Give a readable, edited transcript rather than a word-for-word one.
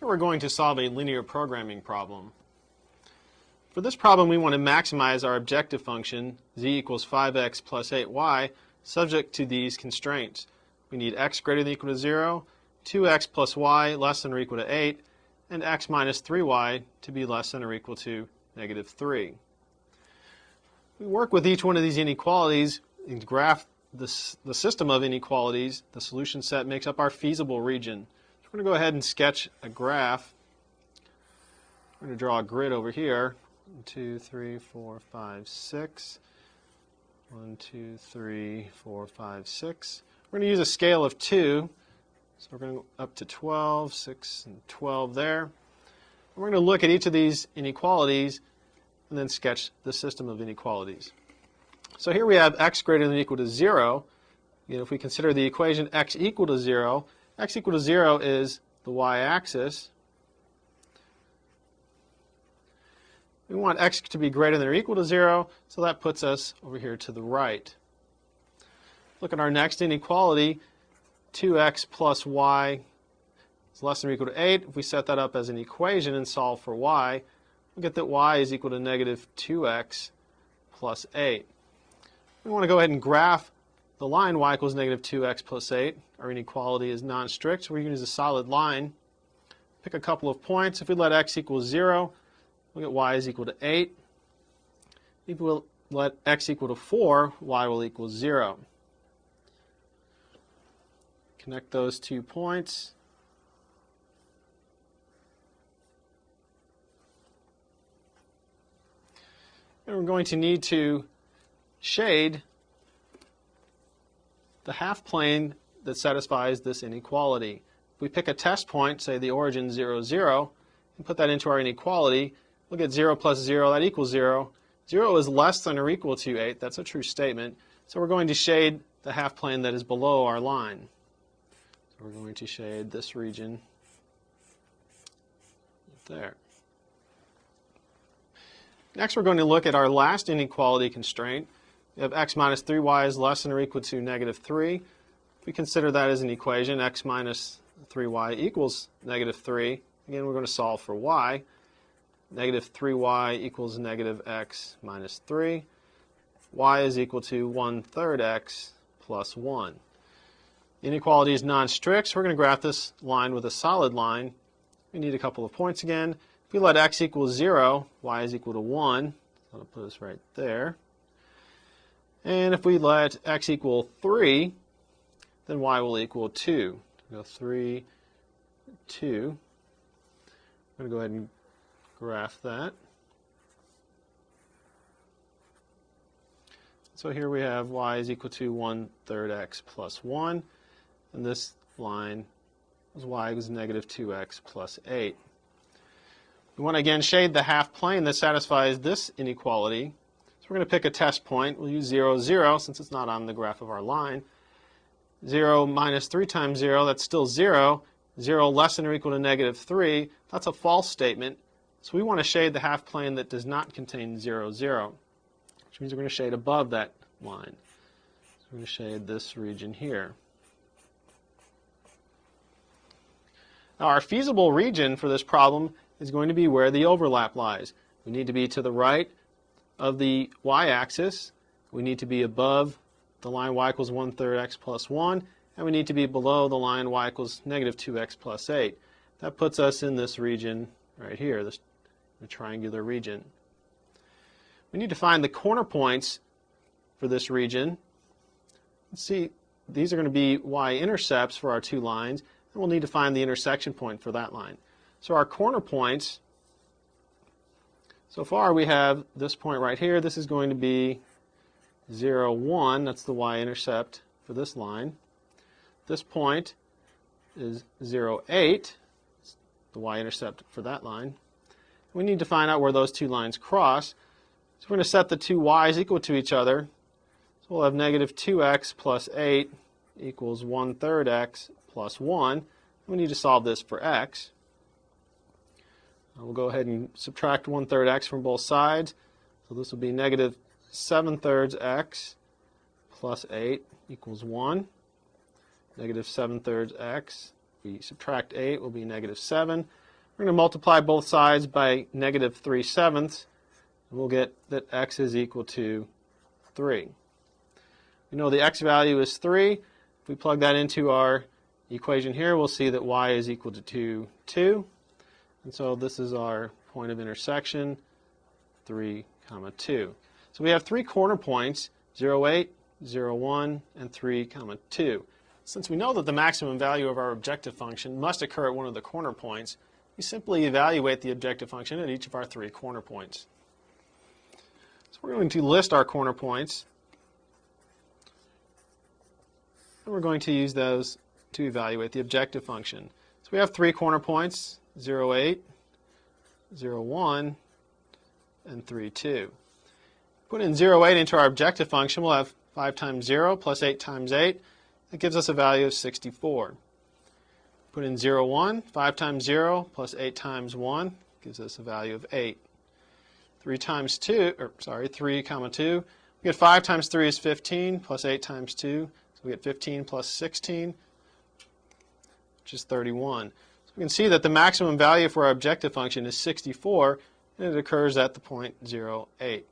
Here we're going to solve a linear programming problem. For this problem, we want to maximize our objective function, z equals 5x plus 8y, subject to these constraints. We need x greater than or equal to 0, 2x plus y less than or equal to 8, and x minus 3y to be less than or equal to negative 3. We work with each one of these inequalities and graph the system of inequalities. The solution set makes up our feasible region. So we're going to go ahead and sketch a graph. We're going to draw a grid over here. 1, 2, 3, 4, 5, 6. 1, 2, 3, 4, 5, 6. We're going to use a scale of 2. So we're going to go up to 12, 6, and 12 there. And we're going to look at each of these inequalities and then sketch the system of inequalities. So here we have x greater than or equal to 0. Again, if we consider the equation x equal to 0, x equal to 0 is the y-axis. We want x to be greater than or equal to 0, so that puts us over here to the right. Look at our next inequality, 2x plus y is less than or equal to 8. If we set that up as an equation and solve for y, we'll get that y is equal to negative 2x plus 8. We want to go ahead and graph the line y equals negative 2x plus 8. Our inequality is non-strict, so we're going to use a solid line. Pick a couple of points. If we let x equal 0, we'll get y is equal to 8. If we let x equal to 4, y will equal 0. Connect those 2 points. And we're going to need to shade the half plane that satisfies this inequality. If we pick a test point, say the origin 0, 0, and put that into our inequality, we'll get 0 plus 0, that equals 0. 0 is less than or equal to 8. That's a true statement. So we're going to shade the half plane that is below our line. So we're going to shade this region there. Next, we're going to look at our last inequality constraint. We have x minus 3y is less than or equal to negative 3. If we consider that as an equation, x minus 3y equals negative 3. Again, we're going to solve for y. Negative 3y equals negative x minus 3. Y is equal to 1/3 x plus 1. The inequality is non-strict, so we're going to graph this line with a solid line. We need a couple of points again. If we let x equal 0, y is equal to 1. That'll put us right there. And if we let x equal 3, then y will equal 2. Go 3, 2. I'm going to go ahead and graph that. So here we have y is equal to 1/3 x plus 1. And this line is y equals negative 2x plus 8. We want to again shade the half plane that satisfies this inequality. So we're going to pick a test point. We'll use 0, 0 since it's not on the graph of our line. 0 minus 3 times 0, that's still 0. 0 less than or equal to negative 3, that's a false statement. So we want to shade the half plane that does not contain 0, 0, which means we're going to shade above that line. So we're going to shade this region here. Now our feasible region for this problem is going to be where the overlap lies. We need to be to the right of the y-axis. We need to be above the line y equals 1/3 x plus 1. And we need to be below the line y equals negative 2x plus 8. That puts us in this region right here, the triangular region. We need to find the corner points for this region. Let's see, these are going to be y-intercepts for our two lines, and we'll need to find the intersection point for that line. So our corner points, so far we have this point right here. This is going to be 0, 1. That's the y-intercept for this line. This point is 0, 8. That's the y-intercept for that line. We need to find out where those two lines cross. So we're going to set the two y's equal to each other. So we'll have negative 2x plus 8 equals 1/3 x plus 1. We need to solve this for x. We'll go ahead and subtract 1/3 x from both sides. So this will be negative 7/3 x plus 8 equals 1. Negative 7/3 x. We subtract 8 will be negative 7. We're going to multiply both sides by negative 3/7, and we'll get that x is equal to 3. We know the x value is 3. If we plug that into our equation here, we'll see that y is equal to 2. And so this is our point of intersection, 3, 2. So we have 3 corner points, 0, 8, 0, 1, and 3, 2. Since we know that the maximum value of our objective function must occur at one of the corner points, we simply evaluate the objective function at each of our 3 corner points. So we're going to list our corner points, and we're going to use those to evaluate the objective function. So we have 3 corner points, 0, 8, 0, 1, and 3, 2. Put in 0, 8 into our objective function, we'll have 5 times 0 plus 8 times 8. That gives us a value of 64. Put in 0, 1, 5 times 0 plus 8 times 1 gives us a value of 8. 3 times 2, 3, 2. We get 5 times 3 is 15 plus 8 times 2. So we get 15 plus 16, which is 31. So we can see that the maximum value for our objective function is 64, and it occurs at the point 0, 8.